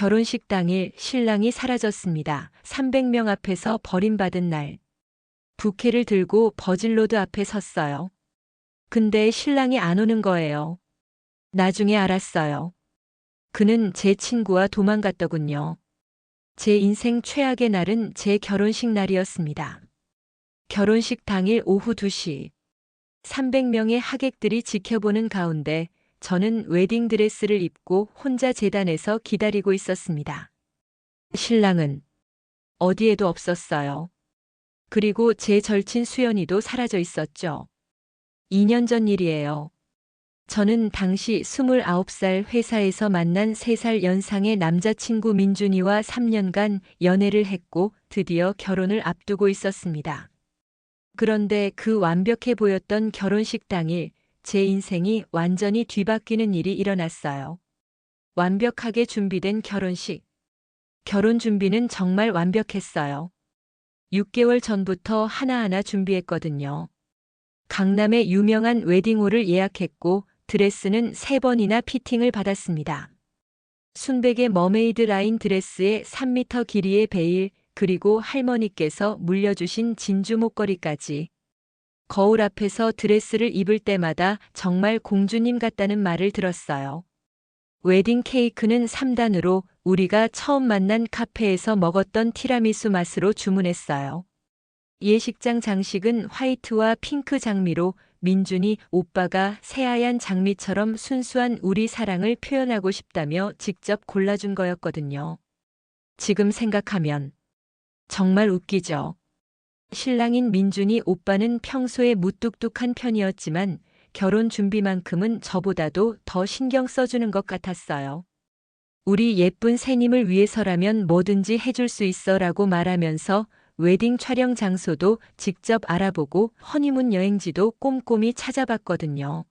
결혼식 당일 신랑이 사라졌습니다. 300명 앞에서 버림받은 날. 부케를 들고 버진로드 앞에 섰어요. 근데 신랑이 안 오는 거예요. 나중에 알았어요. 그는 제 친구와 도망갔더군요. 제 인생 최악의 날은 제 결혼식 날이었습니다. 결혼식 당일 오후 2시. 300명의 하객들이 지켜보는 가운데 저는 웨딩드레스를 입고 혼자 제단에서 기다리고 있었습니다. 신랑은 어디에도 없었어요. 그리고 제 절친 수연이도 사라져 있었죠. 2년 전 일이에요. 저는 당시 29살 회사에서 만난 3살 연상의 남자친구 민준이와 3년간 연애를 했고 드디어 결혼을 앞두고 있었습니다. 그런데 그 완벽해 보였던 결혼식 당일 제 인생이 완전히 뒤바뀌는 일이 일어났어요. 완벽하게 준비된 결혼식. 결혼 준비는 정말 완벽했어요. 6개월 전부터 하나하나 준비했거든요. 강남의 유명한 웨딩홀을 예약했고 드레스는 3번이나 피팅을 받았습니다. 순백의 머메이드 라인 드레스에 3m 길이의 베일, 그리고 할머니께서 물려주신 진주 목걸이까지. 거울 앞에서 드레스를 입을 때마다 정말 공주님 같다는 말을 들었어요. 웨딩 케이크는 3단으로 우리가 처음 만난 카페에서 먹었던 티라미수 맛으로 주문했어요. 예식장 장식은 화이트와 핑크 장미로 민준이 오빠가 새하얀 장미처럼 순수한 우리 사랑을 표현하고 싶다며 직접 골라준 거였거든요. 지금 생각하면 정말 웃기죠. 신랑인 민준이 오빠는 평소에 무뚝뚝한 편이었지만 결혼 준비만큼은 저보다도 더 신경 써주는 것 같았어요. 우리 예쁜 새님을 위해서라면 뭐든지 해줄 수 있어 라고 말하면서 웨딩 촬영 장소도 직접 알아보고 허니문 여행지도 꼼꼼히 찾아봤거든요.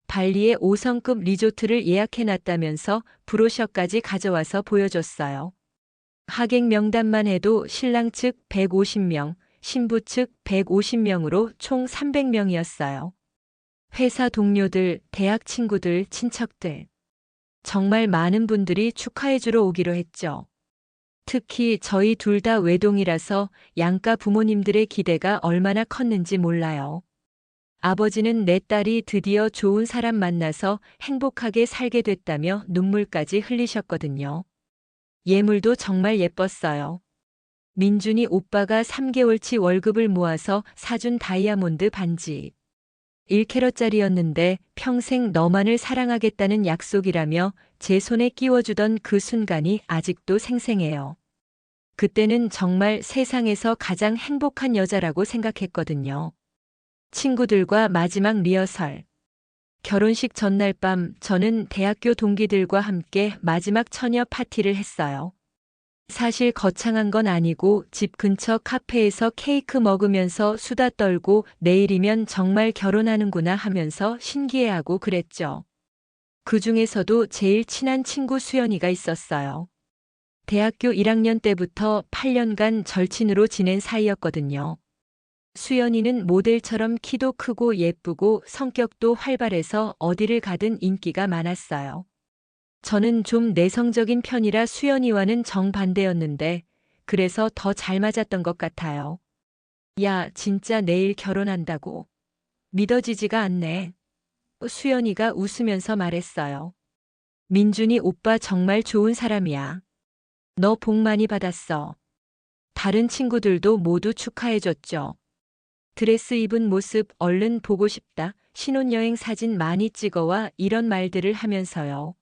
발리의 5성급 리조트를 예약해놨다면서 브로셔까지 가져와서 보여줬어요. 하객 명단만 해도 신랑 측 150명, 신부 측 150명으로 총 300명이었어요. 회사 동료들, 대학 친구들, 친척들. 정말 많은 분들이 축하해주러 오기로 했죠. 특히 저희 둘 다 외동이라서 양가 부모님들의 기대가 얼마나 컸는지 몰라요. 아버지는 내 딸이 드디어 좋은 사람 만나서 행복하게 살게 됐다며 눈물까지 흘리셨거든요. 예물도 정말 예뻤어요. 민준이 오빠가 3개월치 월급을 모아서 사준 다이아몬드 반지. 1캐럿짜리였는데 평생 너만을 사랑하겠다는 약속이라며 제 손에 끼워주던 그 순간이 아직도 생생해요. 그때는 정말 세상에서 가장 행복한 여자라고 생각했거든요. 친구들과 마지막 리허설. 결혼식 전날 밤 저는 대학교 동기들과 함께 마지막 처녀 파티를 했어요. 사실 거창한 건 아니고 집 근처 카페에서 케이크 먹으면서 수다 떨고 내일이면 정말 결혼하는구나 하면서 신기해하고 그랬죠. 그 중에서도 제일 친한 친구 수연이가 있었어요. 대학교 1학년 때부터 8년간 절친으로 지낸 사이였거든요. 수연이는 모델처럼 키도 크고 예쁘고 성격도 활발해서 어디를 가든 인기가 많았어요. 저는 좀 내성적인 편이라 수연이와는 정반대였는데 그래서 더 잘 맞았던 것 같아요. 야, 진짜 내일 결혼한다고. 믿어지지가 않네. 수연이가 웃으면서 말했어요. 민준이 오빠 정말 좋은 사람이야. 너 복 많이 받았어. 다른 친구들도 모두 축하해줬죠. 드레스 입은 모습 얼른 보고 싶다. 신혼여행 사진 많이 찍어와 이런 말들을 하면서요.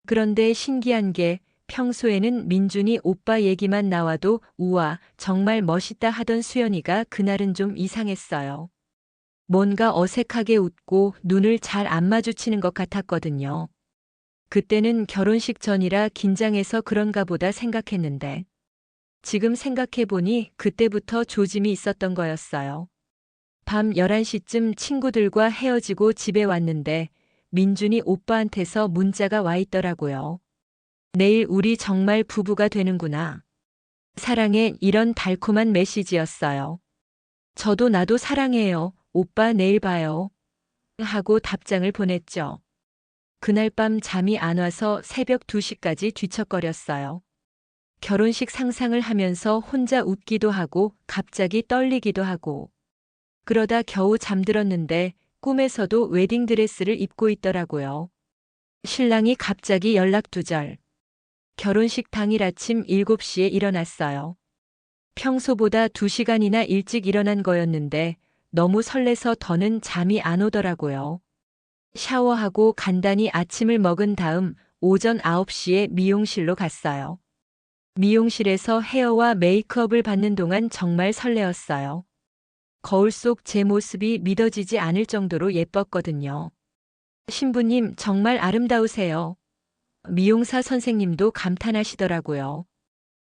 그런데 신기한 게 평소에는 민준이 오빠 얘기만 나와도 우와, 정말 멋있다 하던 수연이가 그날은 좀 이상했어요. 뭔가 어색하게 웃고 눈을 잘 안 마주치는 것 같았거든요. 그때는 결혼식 전이라 긴장해서 그런가 보다 생각했는데 지금 생각해보니 그때부터 조짐이 있었던 거였어요. 밤 11시쯤 친구들과 헤어지고 집에 왔는데 민준이 오빠한테서 문자가 와 있더라고요. 내일 우리 정말 부부가 되는구나. 사랑해, 이런 달콤한 메시지였어요. 저도 나도 사랑해요. 오빠 내일 봐요. 하고 답장을 보냈죠. 그날 밤 잠이 안 와서 새벽 2시까지 뒤척거렸어요. 결혼식 상상을 하면서 혼자 웃기도 하고 갑자기 떨리기도 하고. 그러다 겨우 잠들었는데 꿈에서도 웨딩드레스를 입고 있더라고요. 신랑이 갑자기 연락두절. 결혼식 당일 아침 7시에 일어났어요. 평소보다 2시간이나 일찍 일어난 거였는데 너무 설레서 더는 잠이 안 오더라고요. 샤워하고 간단히 아침을 먹은 다음 오전 9시에 미용실로 갔어요. 미용실에서 헤어와 메이크업을 받는 동안 정말 설레었어요. 거울 속 제 모습이 믿어지지 않을 정도로 예뻤거든요. 신부님 정말 아름다우세요. 미용사 선생님도 감탄하시더라고요.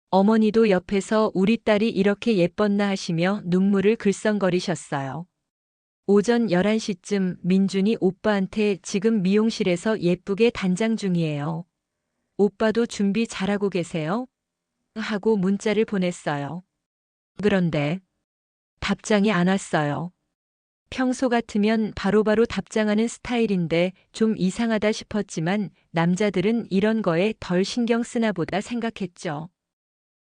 어머니도 옆에서 우리 딸이 이렇게 예뻤나 하시며 눈물을 글썽거리셨어요. 오전 11시쯤 민준이 오빠한테 지금 미용실에서 예쁘게 단장 중이에요. 오빠도 준비 잘하고 계세요? 하고 문자를 보냈어요. 그런데 답장이 안 왔어요. 평소 같으면 바로바로 답장하는 스타일인데 좀 이상하다 싶었지만 남자들은 이런 거에 덜 신경 쓰나 보다 생각했죠.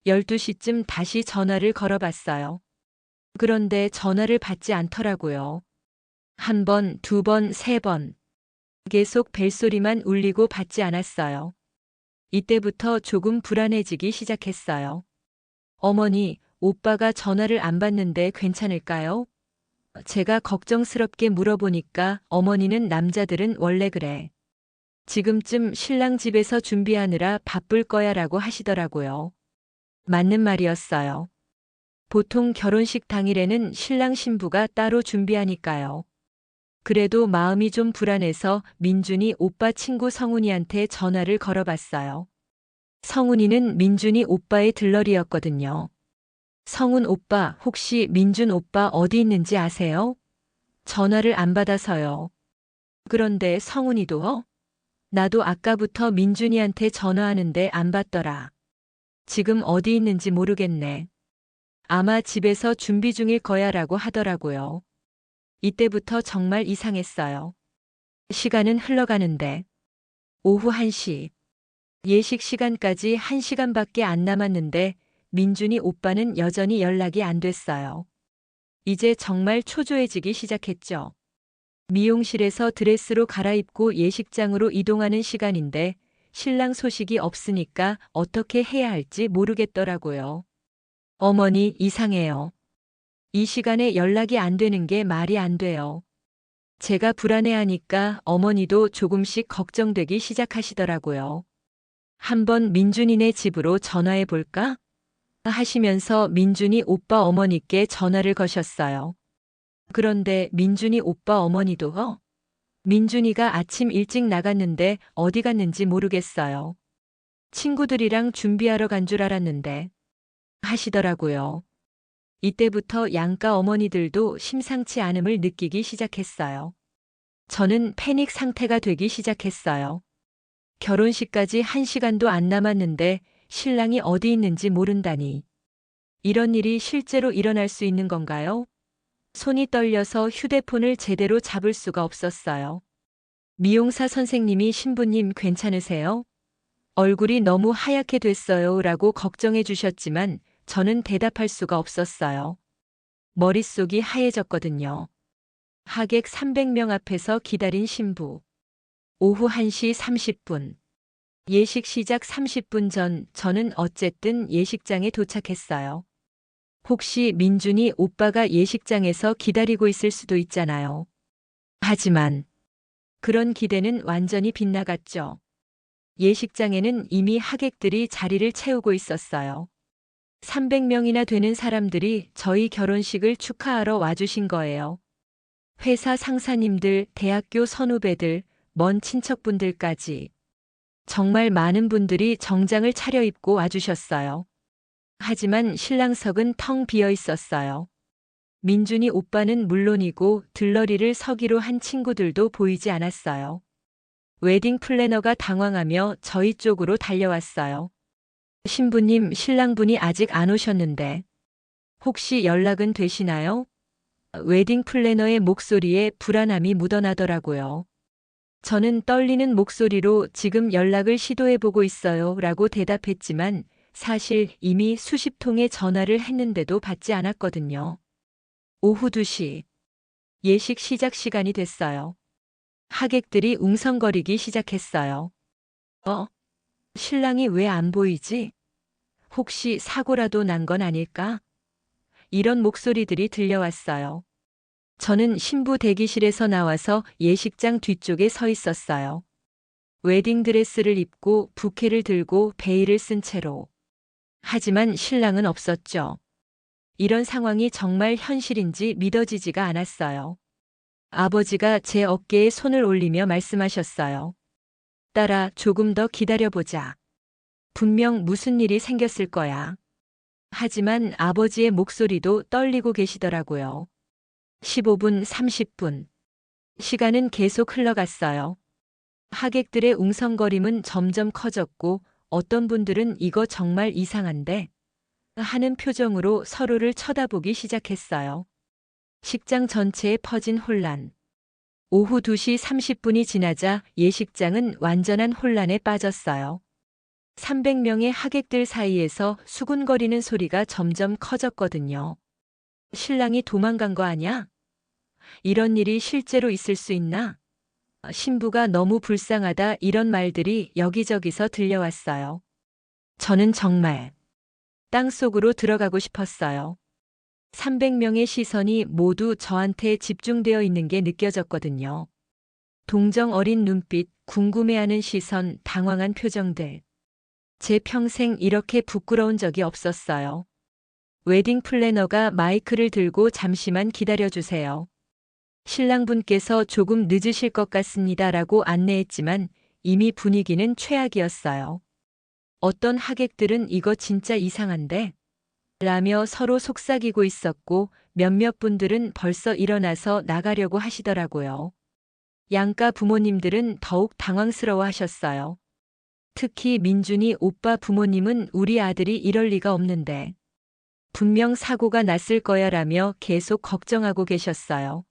12시쯤 다시 전화를 걸어봤어요. 그런데 전화를 받지 않더라고요. 한 번, 두 번, 세 번. 계속 벨소리만 울리고 받지 않았어요. 이때부터 조금 불안해지기 시작했어요. 어머니, 오빠가 전화를 안 받는데 괜찮을까요? 제가 걱정스럽게 물어보니까 어머니는 남자들은 원래 그래. 지금쯤 신랑 집에서 준비하느라 바쁠 거야 라고 하시더라고요. 맞는 말이었어요. 보통 결혼식 당일에는 신랑 신부가 따로 준비하니까요. 그래도 마음이 좀 불안해서 민준이 오빠 친구 성훈이한테 전화를 걸어봤어요. 성훈이는 민준이 오빠의 들러리였거든요. 성훈 오빠, 혹시 민준 오빠 어디 있는지 아세요? 전화를 안 받아서요. 그런데 성훈이도 나도 아까부터 민준이한테 전화하는데 안 받더라. 지금 어디 있는지 모르겠네. 아마 집에서 준비 중일 거야 라고 하더라고요. 이때부터 정말 이상했어요. 시간은 흘러가는데 오후 1시. 예식 시간까지 1시간밖에 안 남았는데 민준이 오빠는 여전히 연락이 안 됐어요. 이제 정말 초조해지기 시작했죠. 미용실에서 드레스로 갈아입고 예식장으로 이동하는 시간인데 신랑 소식이 없으니까 어떻게 해야 할지 모르겠더라고요. 어머니, 이상해요. 이 시간에 연락이 안 되는 게 말이 안 돼요. 제가 불안해하니까 어머니도 조금씩 걱정되기 시작하시더라고요. 한번 민준이네 집으로 전화해 볼까? 하시면서 민준이 오빠 어머니께 전화를 거셨어요. 그런데 민준이 오빠 어머니도 민준이가 아침 일찍 나갔는데 어디 갔는지 모르겠어요. 친구들이랑 준비하러 간 줄 알았는데 하시더라고요. 이때부터 양가 어머니들도 심상치 않음을 느끼기 시작했어요. 저는 패닉 상태가 되기 시작했어요. 결혼식까지 1시간도 안 남았는데 신랑이 어디 있는지 모른다니. 이런 일이 실제로 일어날 수 있는 건가요? 손이 떨려서 휴대폰을 제대로 잡을 수가 없었어요. 미용사 선생님이 신부님 괜찮으세요? 얼굴이 너무 하얗게 됐어요 라고 걱정해 주셨지만 저는 대답할 수가 없었어요. 머릿속이 하얘졌거든요. 하객 300명 앞에서 기다린 신부. 오후 1시 30분. 예식 시작 30분 전 저는 어쨌든 예식장에 도착했어요. 혹시 민준이 오빠가 예식장에서 기다리고 있을 수도 있잖아요. 하지만 그런 기대는 완전히 빗나갔죠. 예식장에는 이미 하객들이 자리를 채우고 있었어요. 300명이나 되는 사람들이 저희 결혼식을 축하하러 와주신 거예요. 회사 상사님들, 대학교 선후배들, 먼 친척분들까지. 정말 많은 분들이 정장을 차려입고 와주셨어요. 하지만 신랑석은 텅 비어 있었어요. 민준이 오빠는 물론이고 들러리를 서기로 한 친구들도 보이지 않았어요. 웨딩 플래너가 당황하며 저희 쪽으로 달려왔어요. 신부님, 신랑분이 아직 안 오셨는데 혹시 연락은 되시나요? 웨딩 플래너의 목소리에 불안함이 묻어나더라고요. 저는 떨리는 목소리로 지금 연락을 시도해보고 있어요 라고 대답했지만 사실 이미 수십 통의 전화를 했는데도 받지 않았거든요. 오후 2시. 예식 시작 시간이 됐어요. 하객들이 웅성거리기 시작했어요. 신랑이 왜 안 보이지? 혹시 사고라도 난 건 아닐까? 이런 목소리들이 들려왔어요. 저는 신부 대기실에서 나와서 예식장 뒤쪽에 서 있었어요. 웨딩드레스를 입고 부케를 들고 베일을 쓴 채로. 하지만 신랑은 없었죠. 이런 상황이 정말 현실인지 믿어지지가 않았어요. 아버지가 제 어깨에 손을 올리며 말씀하셨어요. 딸아, 조금 더 기다려보자. 분명 무슨 일이 생겼을 거야. 하지만 아버지의 목소리도 떨리고 계시더라고요. 15분, 30분. 시간은 계속 흘러갔어요. 하객들의 웅성거림은 점점 커졌고 어떤 분들은 이거 정말 이상한데 하는 표정으로 서로를 쳐다보기 시작했어요. 식장 전체에 퍼진 혼란. 오후 2시 30분이 지나자 예식장은 완전한 혼란에 빠졌어요. 300명의 하객들 사이에서 수군거리는 소리가 점점 커졌거든요. 신랑이 도망간 거 아냐? 이런 일이 실제로 있을 수 있나? 신부가 너무 불쌍하다 이런 말들이 여기저기서 들려왔어요. 저는 정말 땅속으로 들어가고 싶었어요. 300명의 시선이 모두 저한테 집중되어 있는 게 느껴졌거든요. 동정 어린 눈빛, 궁금해하는 시선, 당황한 표정들. 제 평생 이렇게 부끄러운 적이 없었어요. 웨딩 플래너가 마이크를 들고 잠시만 기다려주세요. 신랑분께서 조금 늦으실 것 같습니다라고 안내했지만 이미 분위기는 최악이었어요. 어떤 하객들은 이거 진짜 이상한데? 라며 서로 속삭이고 있었고 몇몇 분들은 벌써 일어나서 나가려고 하시더라고요. 양가 부모님들은 더욱 당황스러워 하셨어요. 특히 민준이 오빠 부모님은 우리 아들이 이럴 리가 없는데. 분명 사고가 났을 거야 라며 계속 걱정하고 계셨어요.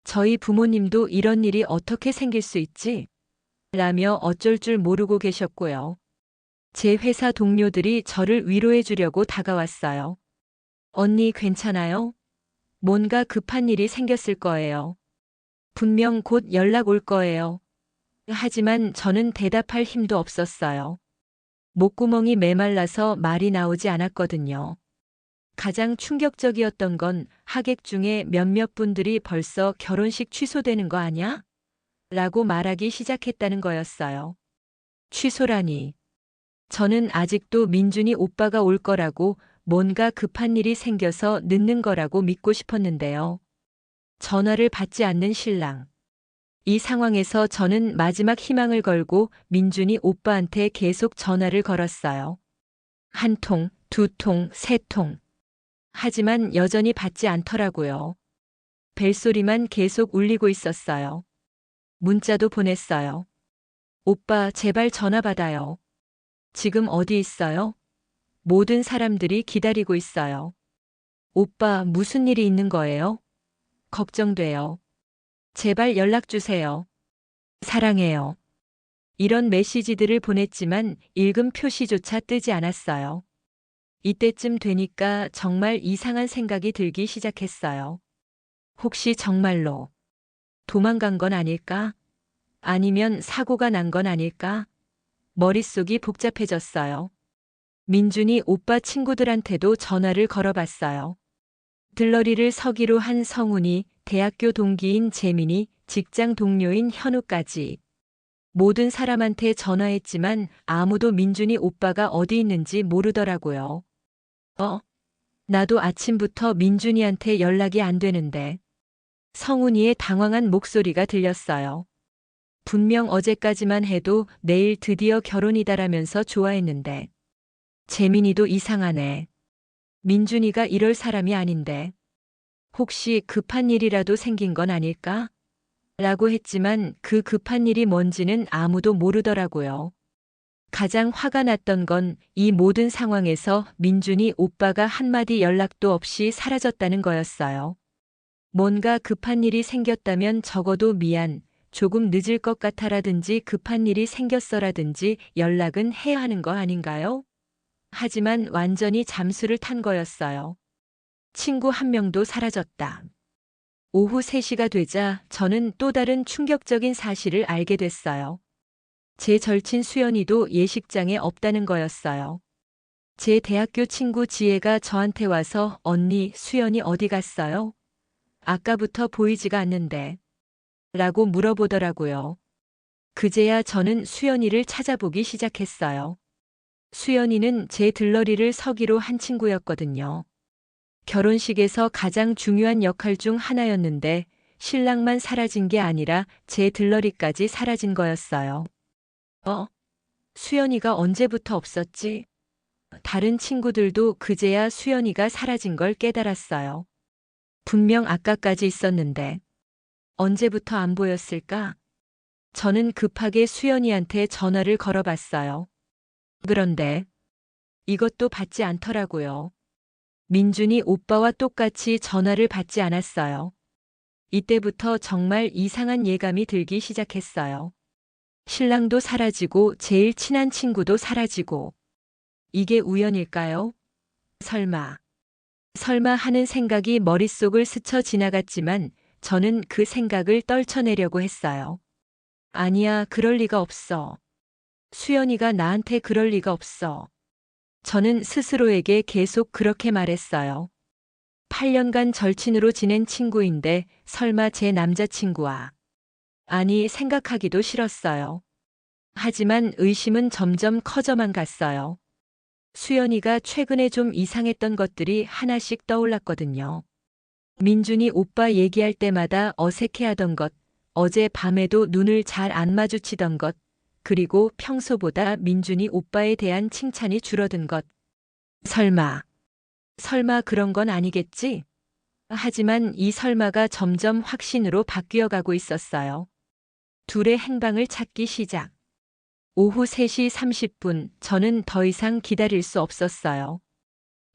저희 부모님도 이런 일이 어떻게 생길 수 있지? 라며 어쩔 줄 모르고 계셨고요. 제 회사 동료들이 저를 위로해 주려고 다가왔어요. 언니 괜찮아요? 뭔가 급한 일이 생겼을 거예요. 분명 곧 연락 올 거예요. 하지만 저는 대답할 힘도 없었어요. 목구멍이 메말라서 말이 나오지 않았거든요. 가장 충격적이었던 건 하객 중에 몇몇 분들이 벌써 결혼식 취소되는 거 아냐? 라고 말하기 시작했다는 거였어요. 취소라니. 저는 아직도 민준이 오빠가 올 거라고 뭔가 급한 일이 생겨서 늦는 거라고 믿고 싶었는데요. 전화를 받지 않는 신랑. 이 상황에서 저는 마지막 희망을 걸고 민준이 오빠한테 계속 전화를 걸었어요. 한 통, 두 통, 세 통. 하지만 여전히 받지 않더라고요. 벨소리만 계속 울리고 있었어요. 문자도 보냈어요. 오빠, 제발 전화 받아요. 지금 어디 있어요? 모든 사람들이 기다리고 있어요. 오빠, 무슨 일이 있는 거예요? 걱정돼요. 제발 연락 주세요. 사랑해요. 이런 메시지들을 보냈지만 읽음 표시조차 뜨지 않았어요. 이때쯤 되니까 정말 이상한 생각이 들기 시작했어요. 혹시 정말로 도망간 건 아닐까? 아니면 사고가 난 건 아닐까? 머릿속이 복잡해졌어요. 민준이 오빠 친구들한테도 전화를 걸어봤어요. 들러리를 서기로 한 성훈이, 대학교 동기인 재민이, 직장 동료인 현우까지. 모든 사람한테 전화했지만 아무도 민준이 오빠가 어디 있는지 모르더라고요. 나도 아침부터 민준이한테 연락이 안 되는데. 성훈이의 당황한 목소리가 들렸어요. 분명 어제까지만 해도 내일 드디어 결혼이다라면서 좋아했는데. 재민이도 이상하네. 민준이가 이럴 사람이 아닌데. 혹시 급한 일이라도 생긴 건 아닐까? 라고 했지만 그 급한 일이 뭔지는 아무도 모르더라고요. 가장 화가 났던 건 이 모든 상황에서 민준이 오빠가 한마디 연락도 없이 사라졌다는 거였어요. 뭔가 급한 일이 생겼다면 적어도 미안, 조금 늦을 것 같아라든지 급한 일이 생겼어라든지 연락은 해야 하는 거 아닌가요? 하지만 완전히 잠수를 탄 거였어요. 친구 한 명도 사라졌다. 오후 3시가 되자 저는 또 다른 충격적인 사실을 알게 됐어요. 제 절친 수연이도 예식장에 없다는 거였어요. 제 대학교 친구 지혜가 저한테 와서 언니, 수연이 어디 갔어요? 아까부터 보이지가 않는데. 라고 물어보더라고요. 그제야 저는 수연이를 찾아보기 시작했어요. 수연이는 제 들러리를 서기로 한 친구였거든요. 결혼식에서 가장 중요한 역할 중 하나였는데 신랑만 사라진 게 아니라 제 들러리까지 사라진 거였어요. 수연이가 언제부터 없었지? 다른 친구들도 그제야 수연이가 사라진 걸 깨달았어요. 분명 아까까지 있었는데 언제부터 안 보였을까? 저는 급하게 수연이한테 전화를 걸어봤어요. 그런데 이것도 받지 않더라고요. 민준이 오빠와 똑같이 전화를 받지 않았어요. 이때부터 정말 이상한 예감이 들기 시작했어요. 신랑도 사라지고 제일 친한 친구도 사라지고. 이게 우연일까요? 설마 하는 생각이 머릿속을 스쳐 지나갔지만 저는 그 생각을 떨쳐내려고 했어요. 아니야, 그럴 리가 없어. 수연이가 나한테 그럴 리가 없어. 저는 스스로에게 계속 그렇게 말했어요. 8년간 절친으로 지낸 친구인데 설마 제 남자친구와. 아니, 생각하기도 싫었어요. 하지만 의심은 점점 커져만 갔어요. 수연이가 최근에 좀 이상했던 것들이 하나씩 떠올랐거든요. 민준이 오빠 얘기할 때마다 어색해하던 것, 어제 밤에도 눈을 잘 안 마주치던 것, 그리고 평소보다 민준이 오빠에 대한 칭찬이 줄어든 것. 설마 그런 건 아니겠지? 하지만 이 설마가 점점 확신으로 바뀌어 가고 있었어요. 둘의 행방을 찾기 시작. 오후 3시 30분, 저는 더 이상 기다릴 수 없었어요.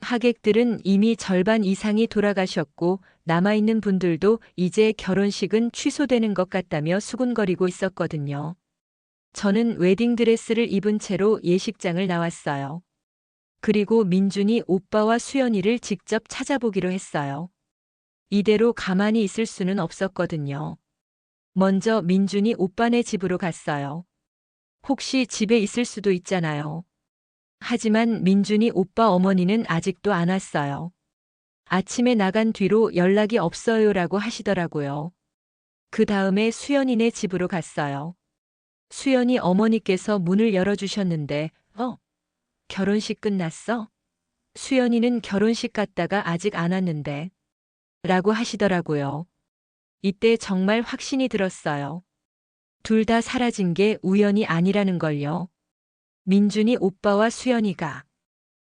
하객들은 이미 절반 이상이 돌아가셨고 남아있는 분들도 이제 결혼식은 취소되는 것 같다며 수군거리고 있었거든요. 저는 웨딩드레스를 입은 채로 예식장을 나왔어요. 그리고 민준이 오빠와 수연이를 직접 찾아보기로 했어요. 이대로 가만히 있을 수는 없었거든요. 먼저 민준이 오빠네 집으로 갔어요. 혹시 집에 있을 수도 있잖아요. 하지만 민준이 오빠 어머니는 아직도 안 왔어요. 아침에 나간 뒤로 연락이 없어요라고 하시더라고요. 그 다음에 수연이네 집으로 갔어요. 수연이 어머니께서 문을 열어주셨는데, 결혼식 끝났어? 수연이는 결혼식 갔다가 아직 안 왔는데. 라고 하시더라고요. 이때 정말 확신이 들었어요. 둘 다 사라진 게 우연이 아니라는 걸요. 민준이 오빠와 수연이가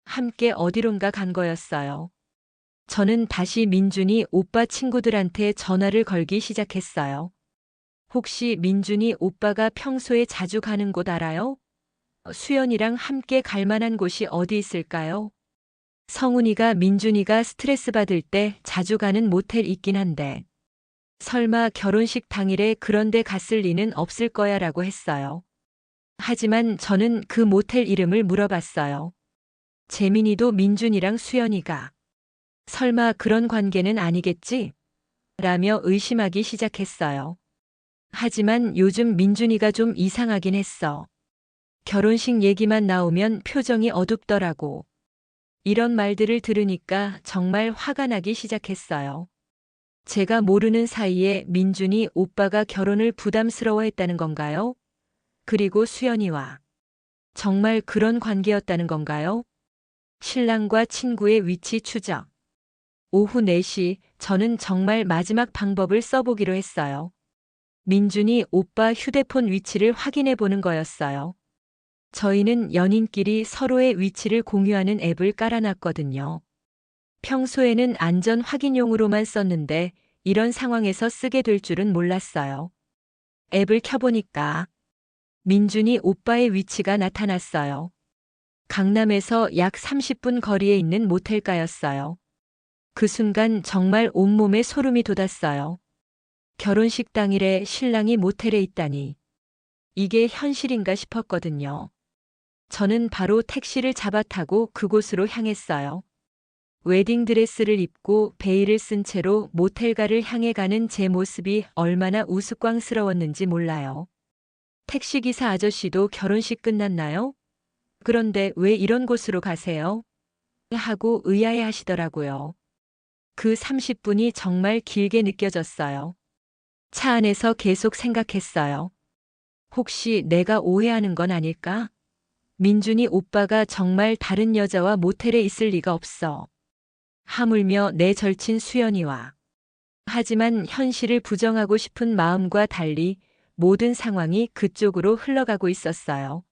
함께 어디론가 간 거였어요. 저는 다시 민준이 오빠 친구들한테 전화를 걸기 시작했어요. 혹시 민준이 오빠가 평소에 자주 가는 곳 알아요? 수연이랑 함께 갈 만한 곳이 어디 있을까요? 성훈이가 민준이가 스트레스 받을 때 자주 가는 모텔 있긴 한데. 설마 결혼식 당일에 그런 데 갔을 리는 없을 거야 라고 했어요. 하지만 저는 그 모텔 이름을 물어봤어요. 재민이도 민준이랑 수연이가 설마 그런 관계는 아니겠지? 라며 의심하기 시작했어요. 하지만 요즘 민준이가 좀 이상하긴 했어. 결혼식 얘기만 나오면 표정이 어둡더라고. 이런 말들을 들으니까 정말 화가 나기 시작했어요. 제가 모르는 사이에 민준이 오빠가 결혼을 부담스러워했다는 건가요? 그리고 수연이와 정말 그런 관계였다는 건가요? 신랑과 친구의 위치 추적. 오후 4시 저는 정말 마지막 방법을 써보기로 했어요. 민준이 오빠 휴대폰 위치를 확인해 보는 거였어요. 저희는 연인끼리 서로의 위치를 공유하는 앱을 깔아놨거든요. 평소에는 안전 확인용으로만 썼는데 이런 상황에서 쓰게 될 줄은 몰랐어요. 앱을 켜보니까 민준이 오빠의 위치가 나타났어요. 강남에서 약 30분 거리에 있는 모텔가였어요. 그 순간 정말 온몸에 소름이 돋았어요. 결혼식 당일에 신랑이 모텔에 있다니. 이게 현실인가 싶었거든요. 저는 바로 택시를 잡아 타고 그곳으로 향했어요. 웨딩드레스를 입고 베일을 쓴 채로 모텔가를 향해 가는 제 모습이 얼마나 우스꽝스러웠는지 몰라요. 택시기사 아저씨도 결혼식 끝났나요? 그런데 왜 이런 곳으로 가세요? 하고 의아해 하시더라고요. 그 30분이 정말 길게 느껴졌어요. 차 안에서 계속 생각했어요. 혹시 내가 오해하는 건 아닐까? 민준이 오빠가 정말 다른 여자와 모텔에 있을 리가 없어. 하물며 내 절친 수연이와. 하지만 현실을 부정하고 싶은 마음과 달리 모든 상황이 그쪽으로 흘러가고 있었어요.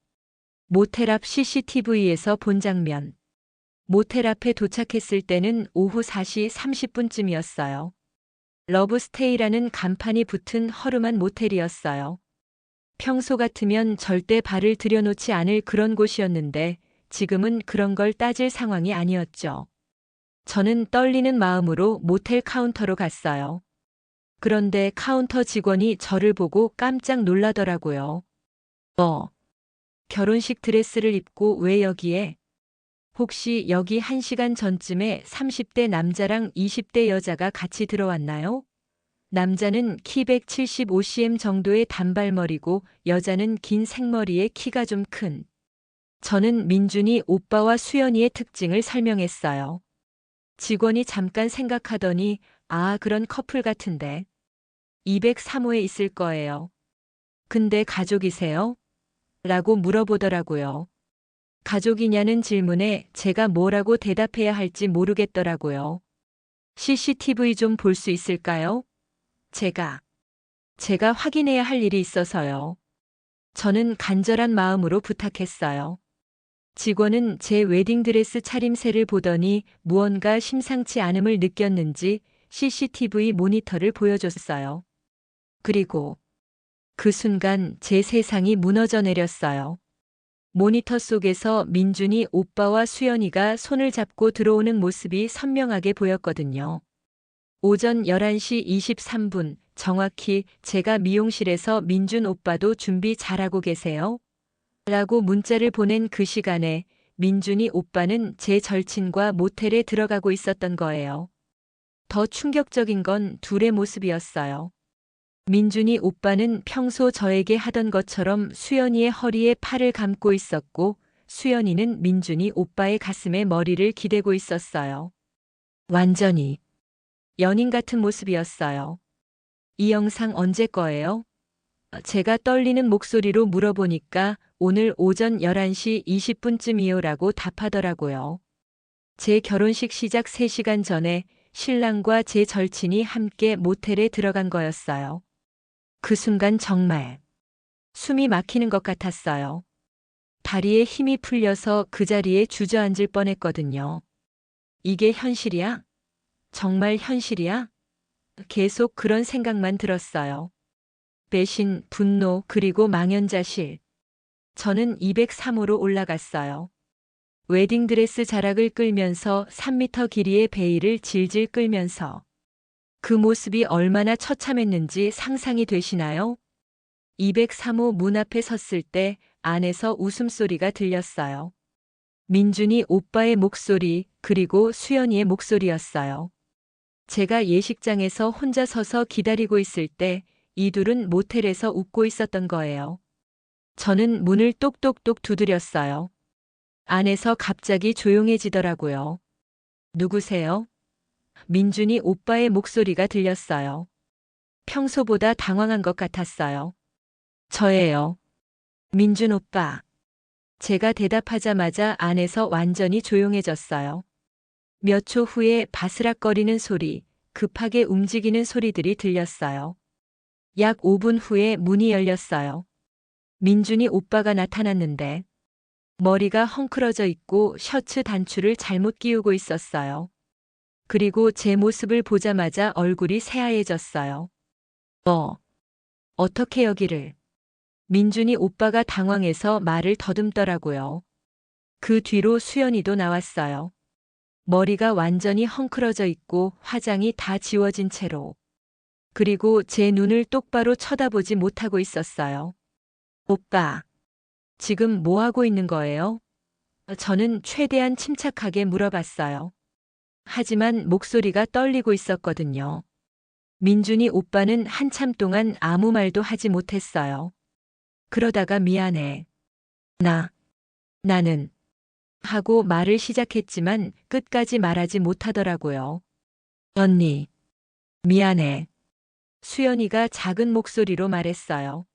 모텔 앞 CCTV에서 본 장면. 모텔 앞에 도착했을 때는 오후 4시 30분쯤이었어요. 러브스테이라는 간판이 붙은 허름한 모텔이었어요. 평소 같으면 절대 발을 들여놓지 않을 그런 곳이었는데 지금은 그런 걸 따질 상황이 아니었죠. 저는 떨리는 마음으로 모텔 카운터로 갔어요. 그런데 카운터 직원이 저를 보고 깜짝 놀라더라고요. 결혼식 드레스를 입고 왜 여기에? 혹시 여기 1시간 전쯤에 30대 남자랑 20대 여자가 같이 들어왔나요? 남자는 키 175cm 정도의 단발머리고 여자는 긴 생머리에 키가 좀 큰. 저는 민준이 오빠와 수연이의 특징을 설명했어요. 직원이 잠깐 생각하더니 그런 커플 같은데. 203호에 있을 거예요. 근데 가족이세요? 라고 물어보더라고요. 가족이냐는 질문에 제가 뭐라고 대답해야 할지 모르겠더라고요. CCTV 좀 볼 수 있을까요? 제가 확인해야 할 일이 있어서요. 저는 간절한 마음으로 부탁했어요. 직원은 제 웨딩드레스 차림새를 보더니 무언가 심상치 않음을 느꼈는지 CCTV 모니터를 보여줬어요. 그리고 그 순간 제 세상이 무너져 내렸어요. 모니터 속에서 민준이 오빠와 수연이가 손을 잡고 들어오는 모습이 선명하게 보였거든요. 오전 11시 23분, 정확히 제가 미용실에서 민준 오빠도 준비 잘하고 계세요? 라고 문자를 보낸 그 시간에 민준이 오빠는 제 절친과 모텔에 들어가고 있었던 거예요. 더 충격적인 건 둘의 모습이었어요. 민준이 오빠는 평소 저에게 하던 것처럼 수연이의 허리에 팔을 감고 있었고 수연이는 민준이 오빠의 가슴에 머리를 기대고 있었어요. 완전히 연인 같은 모습이었어요. 이 영상 언제 거예요? 제가 떨리는 목소리로 물어보니까 오늘 오전 11시 20분쯤이요라고 답하더라고요. 제 결혼식 시작 3시간 전에 신랑과 제 절친이 함께 모텔에 들어간 거였어요. 그 순간 정말 숨이 막히는 것 같았어요. 다리에 힘이 풀려서 그 자리에 주저앉을 뻔했거든요. 이게 현실이야? 정말 현실이야? 계속 그런 생각만 들었어요. 배신, 분노, 그리고 망연자실. 저는 203호로 올라갔어요. 웨딩드레스 자락을 끌면서 3m 길이의 베일을 질질 끌면서 그 모습이 얼마나 처참했는지 상상이 되시나요? 203호 문 앞에 섰을 때 안에서 웃음소리가 들렸어요. 민준이 오빠의 목소리 그리고 수연이의 목소리였어요. 제가 예식장에서 혼자 서서 기다리고 있을 때 이 둘은 모텔에서 웃고 있었던 거예요. 저는 문을 똑똑똑 두드렸어요. 안에서 갑자기 조용해지더라고요. 누구세요? 민준이 오빠의 목소리가 들렸어요. 평소보다 당황한 것 같았어요. 저예요. 민준 오빠. 제가 대답하자마자 안에서 완전히 조용해졌어요. 몇 초 후에 바스락거리는 소리, 급하게 움직이는 소리들이 들렸어요. 약 5분 후에 문이 열렸어요. 민준이 오빠가 나타났는데 머리가 헝클어져 있고 셔츠 단추를 잘못 끼우고 있었어요. 그리고 제 모습을 보자마자 얼굴이 새하얘졌어요. 어떻게 여기를? 민준이 오빠가 당황해서 말을 더듬더라고요. 그 뒤로 수연이도 나왔어요. 머리가 완전히 헝클어져 있고 화장이 다 지워진 채로. 그리고 제 눈을 똑바로 쳐다보지 못하고 있었어요. 오빠, 지금 뭐 하고 있는 거예요? 저는 최대한 침착하게 물어봤어요. 하지만 목소리가 떨리고 있었거든요. 민준이 오빠는 한참 동안 아무 말도 하지 못했어요. 그러다가 미안해. 나, 나는 하고 말을 시작했지만 끝까지 말하지 못하더라고요. 언니, 미안해. 수연이가 작은 목소리로 말했어요.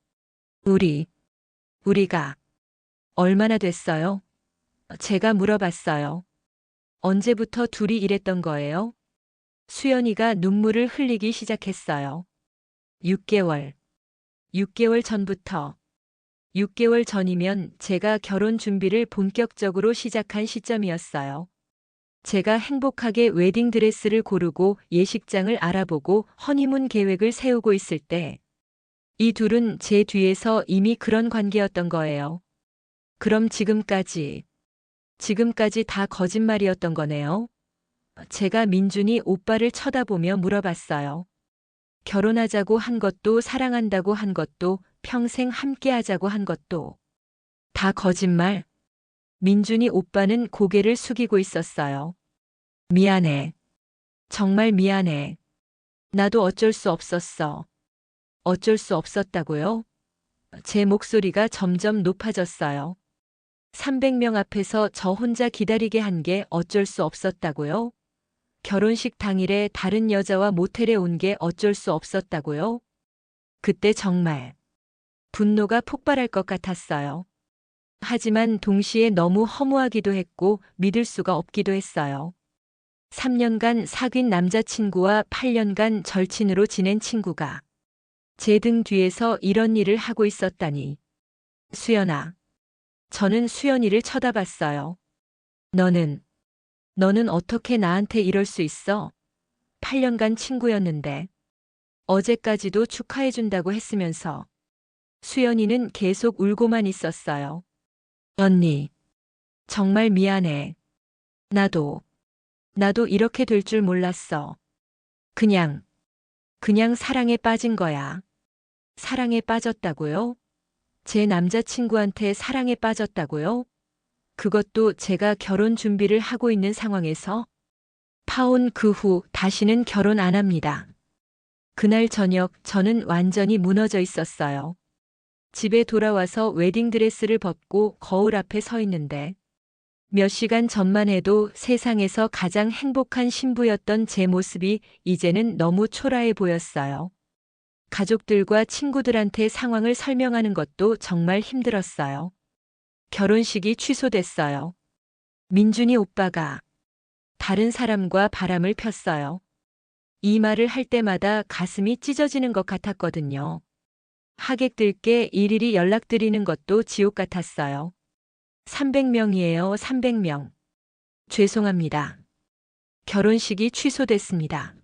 우리가 얼마나 됐어요? 제가 물어봤어요. 언제부터 둘이 이랬던 거예요? 수연이가 눈물을 흘리기 시작했어요. 6개월. 6개월 전부터. 6개월 전이면 제가 결혼 준비를 본격적으로 시작한 시점이었어요. 제가 행복하게 웨딩드레스를 고르고 예식장을 알아보고 허니문 계획을 세우고 있을 때, 이 둘은 제 뒤에서 이미 그런 관계였던 거예요. 그럼 지금까지 다 거짓말이었던 거네요? 제가 민준이 오빠를 쳐다보며 물어봤어요. 결혼하자고 한 것도 사랑한다고 한 것도 평생 함께 하자고 한 것도 다 거짓말? 민준이 오빠는 고개를 숙이고 있었어요. 미안해. 정말 미안해. 나도 어쩔 수 없었어. 어쩔 수 없었다고요? 제 목소리가 점점 높아졌어요. 300명 앞에서 저 혼자 기다리게 한 게 어쩔 수 없었다고요? 결혼식 당일에 다른 여자와 모텔에 온 게 어쩔 수 없었다고요? 그때 정말 분노가 폭발할 것 같았어요. 하지만 동시에 너무 허무하기도 했고 믿을 수가 없기도 했어요. 3년간 사귄 남자친구와 8년간 절친으로 지낸 친구가 제 등 뒤에서 이런 일을 하고 있었다니. 수연아. 저는 수연이를 쳐다봤어요. 너는 어떻게 나한테 이럴 수 있어? 8년간 친구였는데. 어제까지도 축하해준다고 했으면서. 수연이는 계속 울고만 있었어요. 언니, 정말 미안해. 나도 이렇게 될 줄 몰랐어. 그냥 사랑에 빠진 거야. 사랑에 빠졌다고요? 제 남자친구한테 사랑에 빠졌다고요? 그것도 제가 결혼 준비를 하고 있는 상황에서? 파혼 그 후 다시는 결혼 안 합니다. 그날 저녁 저는 완전히 무너져 있었어요. 집에 돌아와서 웨딩드레스를 벗고 거울 앞에 서 있는데 몇 시간 전만 해도 세상에서 가장 행복한 신부였던 제 모습이 이제는 너무 초라해 보였어요. 가족들과 친구들한테 상황을 설명하는 것도 정말 힘들었어요. 결혼식이 취소됐어요. 민준이 오빠가 다른 사람과 바람을 폈어요. 이 말을 할 때마다 가슴이 찢어지는 것 같았거든요. 하객들께 일일이 연락드리는 것도 지옥 같았어요. 300명이에요, 300명. 죄송합니다. 결혼식이 취소됐습니다.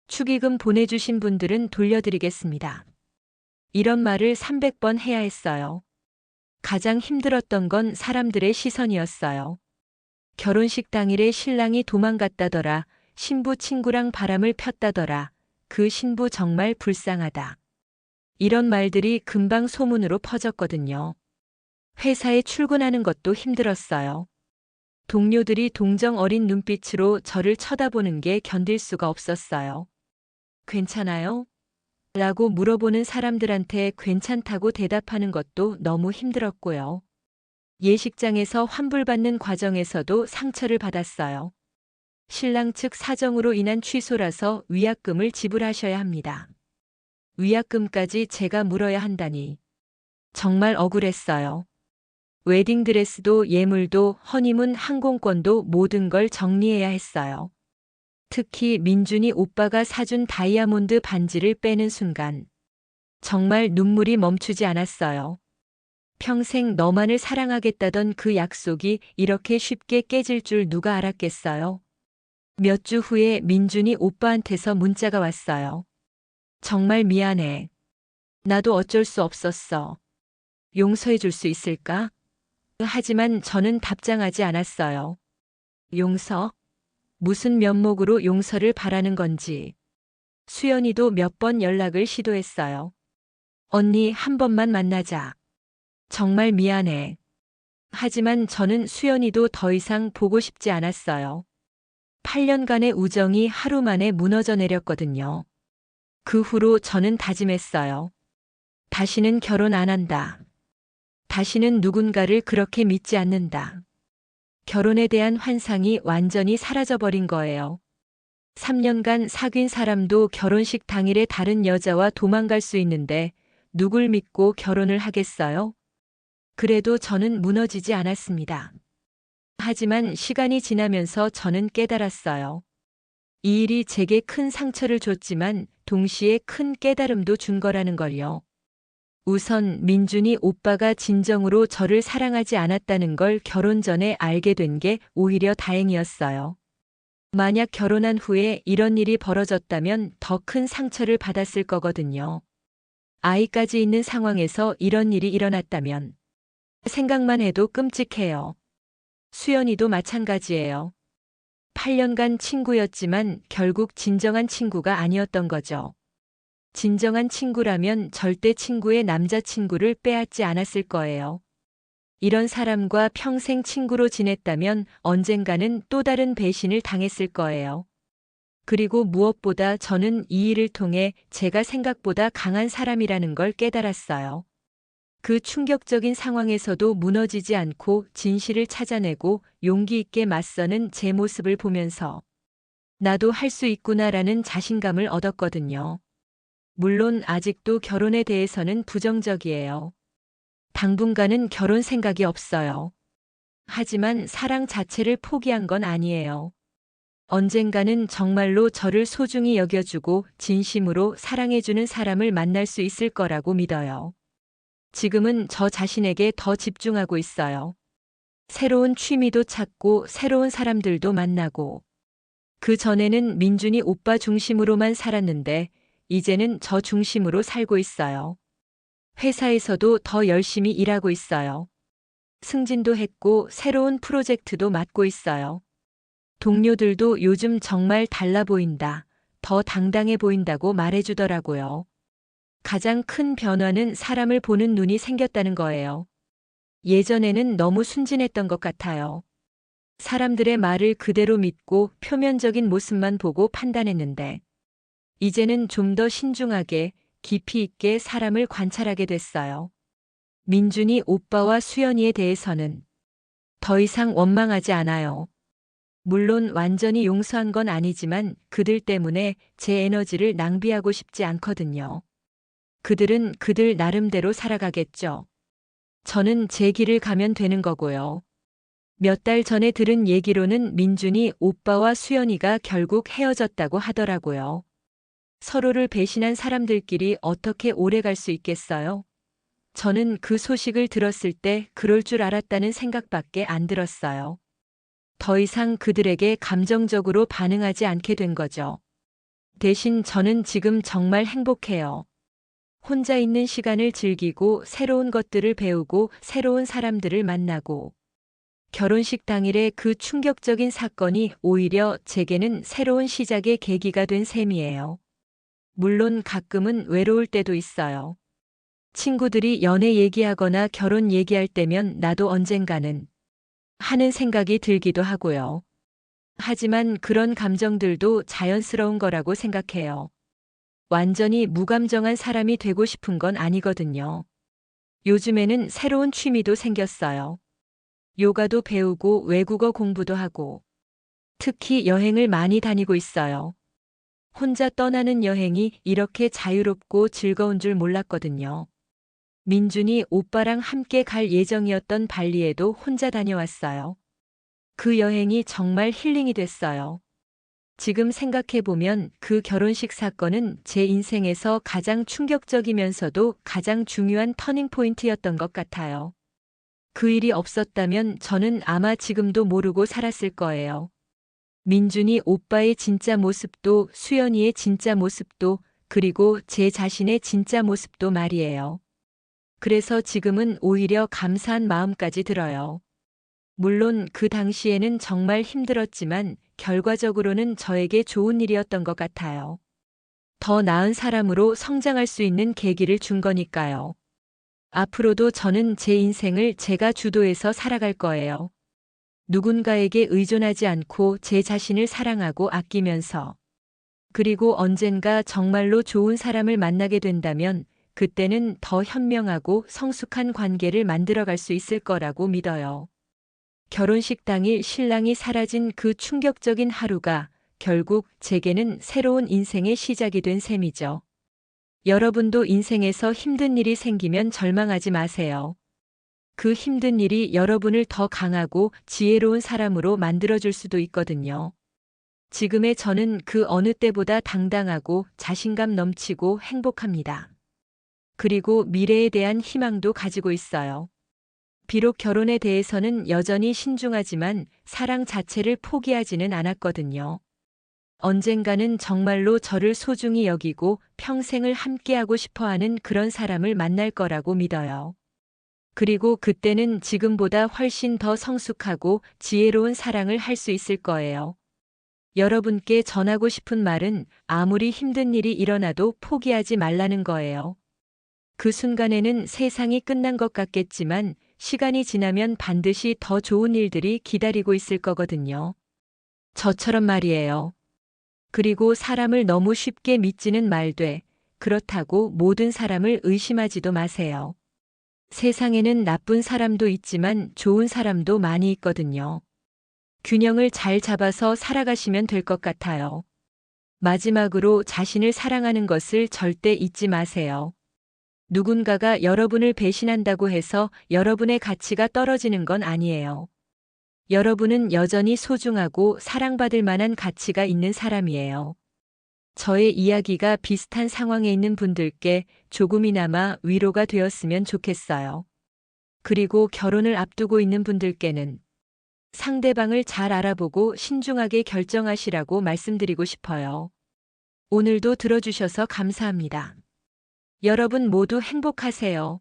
축의금 보내주신 분들은 돌려드리겠습니다. 이런 말을 300번 해야 했어요. 가장 힘들었던 건 사람들의 시선이었어요. 결혼식 당일에 신랑이 도망갔다더라, 신부 친구랑 바람을 폈다더라, 그 신부 정말 불쌍하다. 이런 말들이 금방 소문으로 퍼졌거든요. 회사에 출근하는 것도 힘들었어요. 동료들이 동정 어린 눈빛으로 저를 쳐다보는 게 견딜 수가 없었어요. 괜찮아요? 라고 물어보는 사람들한테 괜찮다고 대답하는 것도 너무 힘들었고요. 예식장에서 환불받는 과정에서도 상처를 받았어요. 신랑 측 사정으로 인한 취소라서 위약금을 지불하셔야 합니다. 위약금까지 제가 물어야 한다니. 정말 억울했어요. 웨딩드레스도 예물도 허니문 항공권도 모든 걸 정리해야 했어요. 특히 민준이 오빠가 사준 다이아몬드 반지를 빼는 순간 정말 눈물이 멈추지 않았어요. 평생 너만을 사랑하겠다던 그 약속이 이렇게 쉽게 깨질 줄 누가 알았겠어요. 몇 주 후에 민준이 오빠한테서 문자가 왔어요. 정말 미안해. 나도 어쩔 수 없었어. 용서해 줄 수 있을까? 하지만 저는 답장하지 않았어요. 용서? 무슨 면목으로 용서를 바라는 건지. 수연이도 몇 번 연락을 시도했어요. 언니, 한 번만 만나자. 정말 미안해. 하지만 저는 수연이도 더 이상 보고 싶지 않았어요. 8년간의 우정이 하루 만에 무너져 내렸거든요. 그 후로 저는 다짐했어요. 다시는 결혼 안 한다. 다시는 누군가를 그렇게 믿지 않는다. 결혼에 대한 환상이 완전히 사라져버린 거예요. 3년간 사귄 사람도 결혼식 당일에 다른 여자와 도망갈 수 있는데 누굴 믿고 결혼을 하겠어요? 그래도 저는 무너지지 않았습니다. 하지만 시간이 지나면서 저는 깨달았어요. 이 일이 제게 큰 상처를 줬지만 동시에 큰 깨달음도 준 거라는 걸요. 우선 민준이 오빠가 진정으로 저를 사랑하지 않았다는 걸 결혼 전에 알게 된 게 오히려 다행이었어요. 만약 결혼한 후에 이런 일이 벌어졌다면 더 큰 상처를 받았을 거거든요. 아이까지 있는 상황에서 이런 일이 일어났다면 생각만 해도 끔찍해요. 수연이도 마찬가지예요. 8년간 친구였지만 결국 진정한 친구가 아니었던 거죠. 진정한 친구라면 절대 친구의 남자친구를 빼앗지 않았을 거예요. 이런 사람과 평생 친구로 지냈다면 언젠가는 또 다른 배신을 당했을 거예요. 그리고 무엇보다 저는 이 일을 통해 제가 생각보다 강한 사람이라는 걸 깨달았어요. 그 충격적인 상황에서도 무너지지 않고 진실을 찾아내고 용기 있게 맞서는 제 모습을 보면서 나도 할 수 있구나라는 자신감을 얻었거든요. 물론 아직도 결혼에 대해서는 부정적이에요. 당분간은 결혼 생각이 없어요. 하지만 사랑 자체를 포기한 건 아니에요. 언젠가는 정말로 저를 소중히 여겨주고 진심으로 사랑해주는 사람을 만날 수 있을 거라고 믿어요. 지금은 저 자신에게 더 집중하고 있어요. 새로운 취미도 찾고 새로운 사람들도 만나고. 그 전에는 민준이 오빠 중심으로만 살았는데 이제는 저 중심으로 살고 있어요. 회사에서도 더 열심히 일하고 있어요. 승진도 했고 새로운 프로젝트도 맡고 있어요. 동료들도 요즘 정말 달라 보인다, 더 당당해 보인다고 말해주더라고요. 가장 큰 변화는 사람을 보는 눈이 생겼다는 거예요. 예전에는 너무 순진했던 것 같아요. 사람들의 말을 그대로 믿고 표면적인 모습만 보고 판단했는데, 이제는 좀 더 신중하게, 깊이 있게 사람을 관찰하게 됐어요. 민준이 오빠와 수연이에 대해서는 더 이상 원망하지 않아요. 물론 완전히 용서한 건 아니지만 그들 때문에 제 에너지를 낭비하고 싶지 않거든요. 그들은 그들 나름대로 살아가겠죠. 저는 제 길을 가면 되는 거고요. 몇 달 전에 들은 얘기로는 민준이 오빠와 수연이가 결국 헤어졌다고 하더라고요. 서로를 배신한 사람들끼리 어떻게 오래 갈 수 있겠어요? 저는 그 소식을 들었을 때 그럴 줄 알았다는 생각밖에 안 들었어요. 더 이상 그들에게 감정적으로 반응하지 않게 된 거죠. 대신 저는 지금 정말 행복해요. 혼자 있는 시간을 즐기고 새로운 것들을 배우고 새로운 사람들을 만나고 결혼식 당일의 그 충격적인 사건이 오히려 제게는 새로운 시작의 계기가 된 셈이에요. 물론 가끔은 외로울 때도 있어요. 친구들이 연애 얘기하거나 결혼 얘기할 때면 나도 언젠가는 하는 생각이 들기도 하고요. 하지만 그런 감정들도 자연스러운 거라고 생각해요. 완전히 무감정한 사람이 되고 싶은 건 아니거든요. 요즘에는 새로운 취미도 생겼어요. 요가도 배우고 외국어 공부도 하고, 특히 여행을 많이 다니고 있어요. 혼자 떠나는 여행이 이렇게 자유롭고 즐거운 줄 몰랐거든요. 민준이 오빠랑 함께 갈 예정이었던 발리에도 혼자 다녀왔어요. 그 여행이 정말 힐링이 됐어요. 지금 생각해보면 그 결혼식 사건은 제 인생에서 가장 충격적이면서도 가장 중요한 터닝포인트였던 것 같아요. 그 일이 없었다면 저는 아마 지금도 모르고 살았을 거예요. 민준이 오빠의 진짜 모습도 수연이의 진짜 모습도 그리고 제 자신의 진짜 모습도 말이에요. 그래서 지금은 오히려 감사한 마음까지 들어요. 물론 그 당시에는 정말 힘들었지만 결과적으로는 저에게 좋은 일이었던 것 같아요. 더 나은 사람으로 성장할 수 있는 계기를 준 거니까요. 앞으로도 저는 제 인생을 제가 주도해서 살아갈 거예요. 누군가에게 의존하지 않고 제 자신을 사랑하고 아끼면서. 그리고 언젠가 정말로 좋은 사람을 만나게 된다면 그때는 더 현명하고 성숙한 관계를 만들어갈 수 있을 거라고 믿어요. 결혼식 당일 신랑이 사라진 그 충격적인 하루가 결국 제게는 새로운 인생의 시작이 된 셈이죠. 여러분도 인생에서 힘든 일이 생기면 절망하지 마세요. 그 힘든 일이 여러분을 더 강하고 지혜로운 사람으로 만들어줄 수도 있거든요. 지금의 저는 그 어느 때보다 당당하고 자신감 넘치고 행복합니다. 그리고 미래에 대한 희망도 가지고 있어요. 비록 결혼에 대해서는 여전히 신중하지만 사랑 자체를 포기하지는 않았거든요. 언젠가는 정말로 저를 소중히 여기고 평생을 함께하고 싶어 하는 그런 사람을 만날 거라고 믿어요. 그리고 그때는 지금보다 훨씬 더 성숙하고 지혜로운 사랑을 할 수 있을 거예요. 여러분께 전하고 싶은 말은 아무리 힘든 일이 일어나도 포기하지 말라는 거예요. 그 순간에는 세상이 끝난 것 같겠지만 시간이 지나면 반드시 더 좋은 일들이 기다리고 있을 거거든요. 저처럼 말이에요. 그리고 사람을 너무 쉽게 믿지는 말되 그렇다고 모든 사람을 의심하지도 마세요. 세상에는 나쁜 사람도 있지만 좋은 사람도 많이 있거든요. 균형을 잘 잡아서 살아가시면 될 것 같아요. 마지막으로 자신을 사랑하는 것을 절대 잊지 마세요. 누군가가 여러분을 배신한다고 해서 여러분의 가치가 떨어지는 건 아니에요. 여러분은 여전히 소중하고 사랑받을 만한 가치가 있는 사람이에요. 저의 이야기가 비슷한 상황에 있는 분들께 조금이나마 위로가 되었으면 좋겠어요. 그리고 결혼을 앞두고 있는 분들께는 상대방을 잘 알아보고 신중하게 결정하시라고 말씀드리고 싶어요. 오늘도 들어주셔서 감사합니다. 여러분 모두 행복하세요.